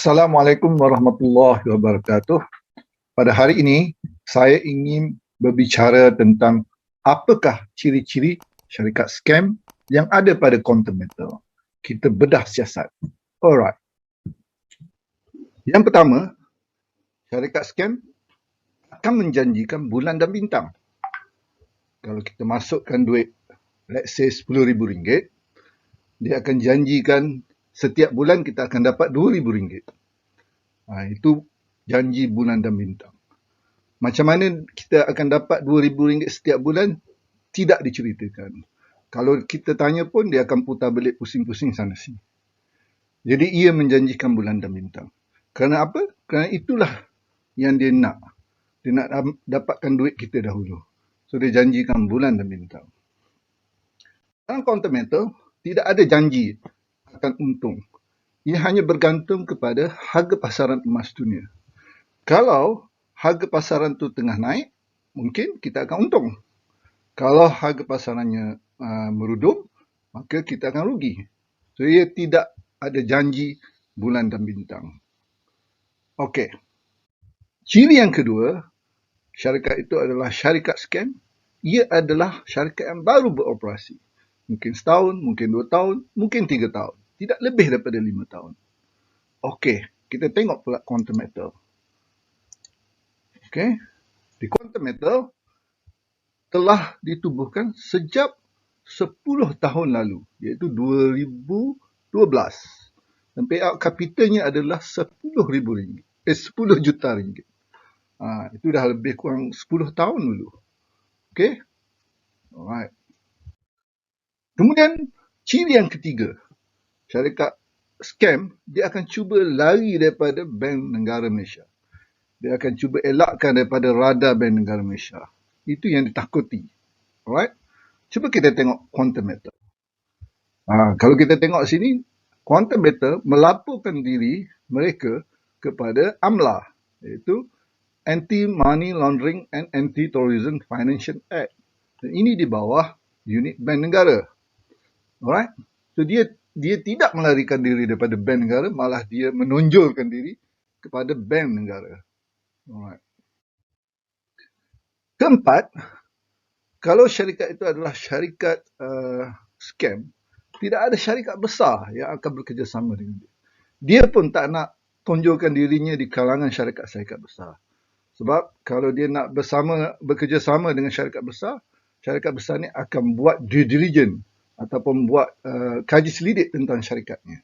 Assalamualaikum warahmatullahi wabarakatuh. Pada hari ini, saya ingin berbicara tentang apakah ciri-ciri syarikat scam yang ada pada Quantum Metal. Kita bedah siasat. Alright. Yang pertama, syarikat scam akan menjanjikan bulan dan bintang. Kalau kita masukkan duit, let's say RM10,000, dia akan janjikan setiap bulan kita akan dapat RM2,000. Itu janji bulan dan bintang. Macam mana kita akan dapat RM2,000 setiap bulan? Tidak diceritakan. Kalau kita tanya pun, dia akan putar balik pusing-pusing sana sini. Jadi ia menjanjikan bulan dan bintang. Kerana apa? Kerana itulah yang dia nak. Dia nak dapatkan duit kita dahulu. So dia janjikan bulan dan bintang. Dalam Quantum Metal, tidak ada janji akan untung. Ia hanya bergantung kepada harga pasaran emas dunia. Kalau harga pasaran tu tengah naik, mungkin kita akan untung. Kalau harga pasarannya merudum, maka kita akan rugi. So, ia tidak ada janji bulan dan bintang. Okey. Ciri yang kedua, syarikat itu adalah syarikat scam. Ia adalah syarikat yang baru beroperasi. Mungkin setahun, mungkin 2 tahun, mungkin 3 tahun. Tidak lebih daripada 5 tahun. Okey, kita tengok pula Quantum Metal. Okey, di Quantum Metal telah ditubuhkan sejak 10 tahun lalu, iaitu 2012. Dan payout kapitalnya adalah RM10,000, 10 juta ringgit. Itu dah lebih kurang 10 tahun dulu. Okey? Alright. Kemudian, ciri yang ketiga, syarikat scam, dia akan cuba lari daripada Bank Negara Malaysia. Dia akan cuba elakkan daripada radar Bank Negara Malaysia. Itu yang ditakuti. Alright? Cuba kita tengok Quantum Metal. Kalau kita tengok sini, Quantum Metal melaporkan diri mereka kepada AMLA, iaitu Anti-Money Laundering and Anti-Terrorism Financial Act. Dan ini di bawah unit Bank Negara. Alright? So dia tidak melarikan diri daripada Bank Negara, malah dia menonjolkan diri kepada Bank Negara. Alright. Keempat, kalau syarikat itu adalah syarikat scam, tidak ada syarikat besar yang akan bekerjasama dengan dia. Dia pun tak nak tonjolkan dirinya di kalangan syarikat-syarikat besar. Sebab kalau dia nak bekerjasama dengan syarikat besar ni akan buat due diligence ataupun buat kaji selidik tentang syarikatnya.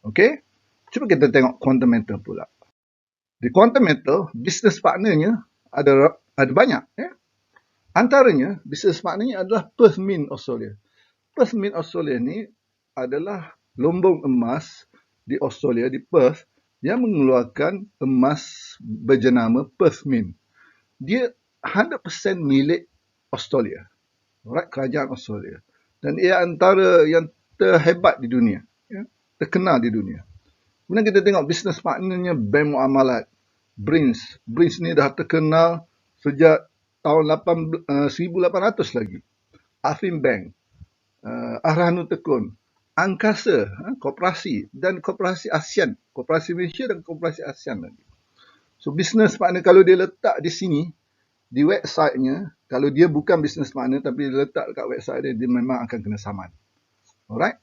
Okey? Cuba kita tengok Quantum Metal pula. Di Quantum Metal, business partnernya ada banyak. Antaranya, business partnernya adalah Perth Mint Australia. Perth Mint Australia ni adalah lumbung emas di Australia, di Perth, yang mengeluarkan emas berjenama Perth Mint. Dia 100% milik Australia. Alright, kerajaan Australia. Dan ia antara yang terhebat di dunia. Terkenal di dunia. Kemudian kita tengok business partnernya Bank Muamalat, BRINS. BRINS ni dah terkenal sejak tahun 1800 lagi. Afin Bank, Ahranul Tekun, Angkasa, Koperasi dan Koperasi ASEAN. Koperasi Malaysia dan Koperasi ASEAN lagi. So, business partner kalau dia letak di sini, di website-nya, kalau dia bukan business partner tapi dia letak dekat website dia, dia memang akan kena saman. Alright?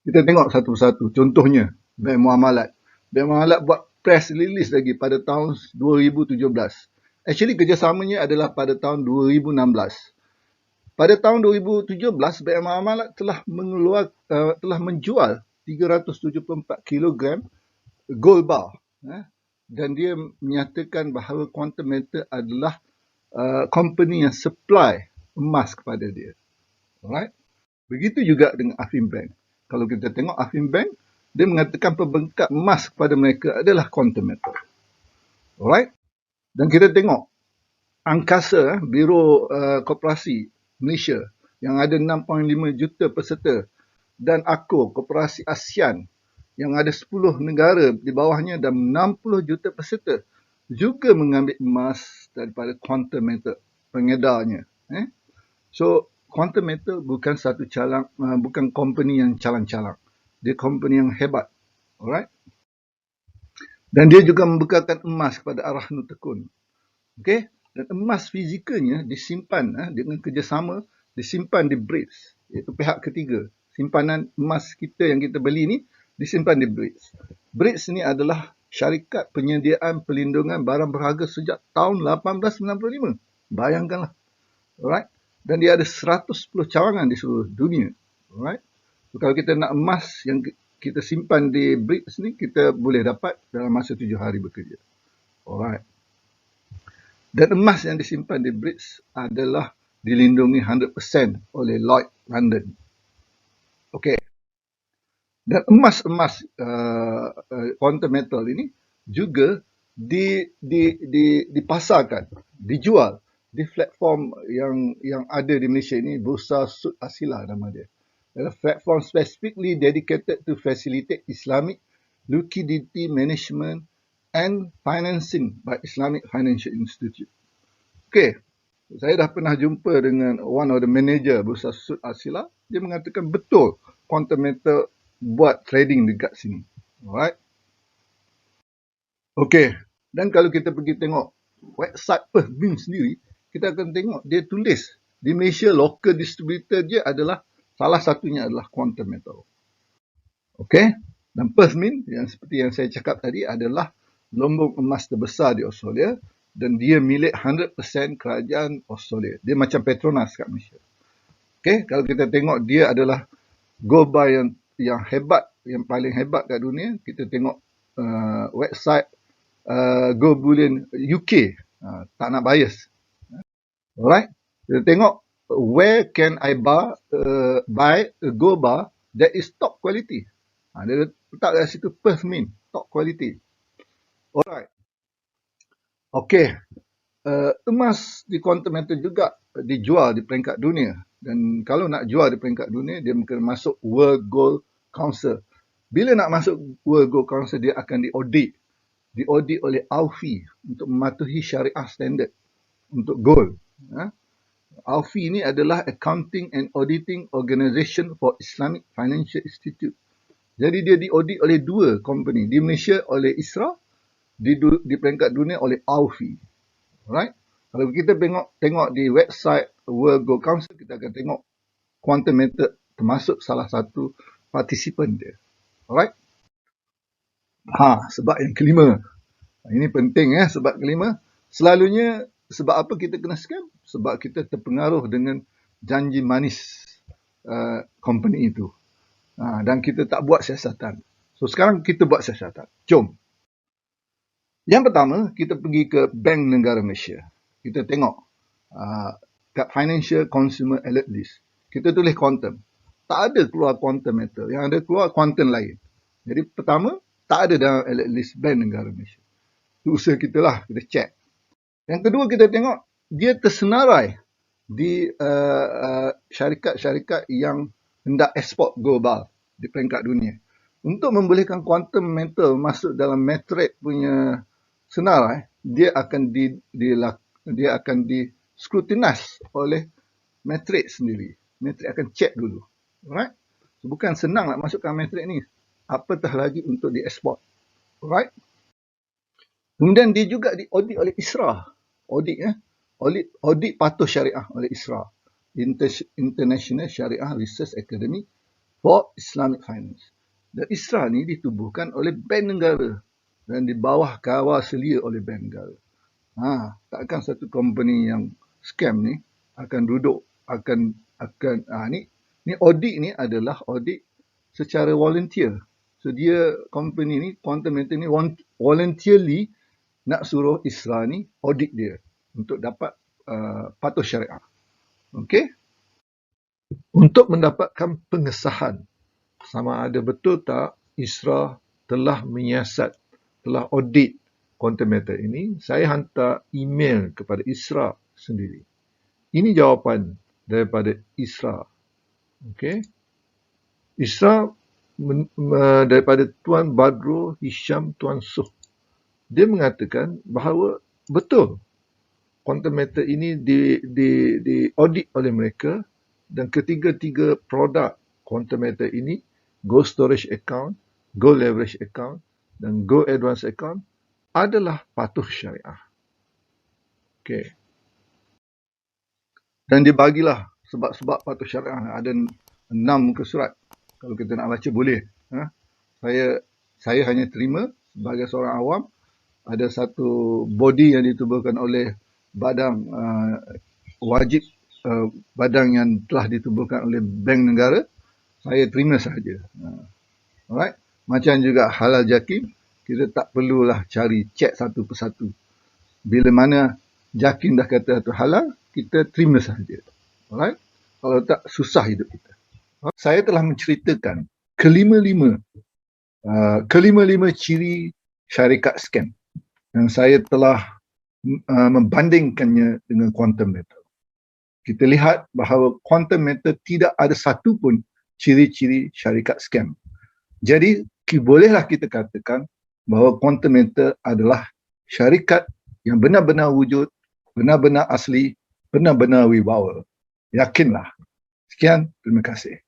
Kita tengok satu persatu. Contohnya, Bank Muamalat. Bank Muamalat buat press release lagi pada tahun 2017. Actually, kerjasamanya adalah pada tahun 2016. Pada tahun 2017, Bank Muamalat telah menjual 374 kg gold bar. Dan dia menyatakan bahawa Quantum Metal adalah company yang supply emas kepada dia. Alright? Begitu juga dengan Afin Bank. Kalau kita tengok Afin Bank, dia mengatakan pembengkak emas kepada mereka adalah Quantum Metal. Alright? Dan kita tengok Angkasa, Biro Koperasi Malaysia yang ada 6.5 juta peserta, dan AKO, Koperasi ASEAN yang ada 10 negara di bawahnya dan 60 juta peserta, juga mengambil emas daripada Quantum Metal, pengedarnya. So, Quantum Metal bukan bukan company yang calang-calang. Dia company yang hebat. Alright? Dan dia juga membekalkan emas kepada Ar-Rahnu Tekun. Okey? Dan emas fizikalnya disimpan dengan kerjasama, disimpan di BRICS, iaitu pihak ketiga. Simpanan emas kita yang kita beli ni disimpan di BRICS. BRICS ni adalah syarikat penyediaan pelindungan barang berharga sejak tahun 1895. Bayangkanlah. Alright? Dan dia ada 110 cawangan di seluruh dunia. Alright? So, kalau kita nak emas yang kita simpan di BRICS ni, kita boleh dapat dalam masa 7 hari bekerja. Alright. Dan emas yang disimpan di BRICS adalah dilindungi 100% oleh Lloyd London. Okey. Dan emas-emas quantum metal ini juga dipasarkan, dijual di platform yang ada di Malaysia ini, Bursa Sud Asila nama dia. Adalah platform specifically dedicated to facilitate Islamic liquidity management and financing by Islamic Financial Institute. Okey, saya dah pernah jumpa dengan one of the manager Bursa Sud Asila. Dia mengatakan betul quantum metal buat trading dekat sini. Alright. Okey, dan kalau kita pergi tengok website Perth Mint sendiri, kita akan tengok dia tulis di Malaysia local distributor dia adalah salah satunya adalah quantum metal. Okey, dan Perth Mint yang seperti yang saya cakap tadi adalah lumbung emas terbesar di Australia dan dia milik 100% kerajaan Australia. Dia macam Petronas kat Malaysia. Okey, kalau kita tengok dia adalah gold bar yang hebat, yang paling hebat kat dunia. Kita tengok website Gold Bullion UK, tak nak bias. Alright, kita tengok where can I buy a gold bar that is top quality. Dia letak kat situ Perth Mint, top quality. Alright. Okey, emas di quantum metal juga dijual di peringkat dunia. Dan kalau nak jual di peringkat dunia, dia mungkin masuk World Gold Council. Bila nak masuk World Gold Council, dia akan diaudit. Diaudit oleh AUFI untuk mematuhi syariah standard untuk gold. AUFI ini adalah Accounting and Auditing Organisation for Islamic Financial Institute. Jadi dia diaudit oleh dua company. Di Malaysia oleh ISRA, di peringkat dunia oleh AUFI. Alright? Kalau kita tengok di website World Gold Council, kita akan tengok quantum metal termasuk salah satu partisipan dia. Alright? Sebab yang kelima. Ini penting sebab kelima. Selalunya sebab apa kita kena scam? Sebab kita terpengaruh dengan janji manis company itu. Dan kita tak buat siasatan. So sekarang kita buat siasatan. Jom. Yang pertama, kita pergi ke Bank Negara Malaysia. Kita tengok kat Financial Consumer Alert List. Kita tulis quantum. Tak ada keluar quantum metal. Yang ada keluar quantum lain. Jadi pertama, tak ada dalam alert list Bank Negara Malaysia. Itu usaha kita lah, kita check. Yang kedua, kita tengok dia tersenarai di syarikat-syarikat yang hendak ekspor gold bar di peringkat dunia. Untuk membolehkan quantum metal masuk dalam Matrix punya senarai, dia akan di-scrutinize oleh Matrix sendiri. Matrix akan check dulu. Alright? So, bukan senang nak masukkan Matrix ni. Apatah lagi untuk diekspor. Alright? Kemudian dia juga diaudit oleh ISRA. Audit patuh syariah oleh ISRA. International Syariah Research Academy for Islamic Finance. Dan ISRA ni ditubuhkan oleh Bank Negara dan di bawah kawal selia oleh Bank Negara. Takkan satu company yang scam ni akan duduk ni audit ni adalah audit secara volunteer. So dia company ni, quantum metal ni voluntarily nak suruh ISRA ni audit dia untuk dapat patuh syariah. Okey? Untuk mendapatkan pengesahan sama ada betul tak ISRA telah menyiasat, telah audit quantum metal ini, saya hantar email kepada ISRA sendiri. Ini jawapan daripada ISRA. Okey? ISRA daripada Tuan Badrul Hisham Tuan Suh. Dia mengatakan bahawa betul quantum metal ini di audit oleh mereka dan ketiga-tiga produk quantum metal ini, gold storage account, gold leverage account dan Go Advanced Account adalah patuh syariah. Okey. Dan dibagilah sebab-sebab patuh syariah. Ada 6 muka surat. Kalau kita nak baca boleh. Saya hanya terima sebagai seorang awam. Ada satu body yang ditubuhkan oleh badan wajib, badan yang telah ditubuhkan oleh Bank Negara. Saya terima sahaja. Alright. Macam juga halal jakim, kita tak perlulah cari cek satu persatu. Bila mana jakim dah kata itu halal, kita terima sahaja. Alright. Kalau tak, susah hidup kita. Saya telah menceritakan kelima-lima ciri syarikat scam. Dan saya telah membandingkannya dengan quantum metal. Kita lihat bahawa quantum metal tidak ada satu pun ciri-ciri syarikat scam. Jadi, bolehlah kita katakan bahawa quantum metal adalah syarikat yang benar-benar wujud, benar-benar asli, benar-benar wibawa. Yakinlah. Sekian, terima kasih.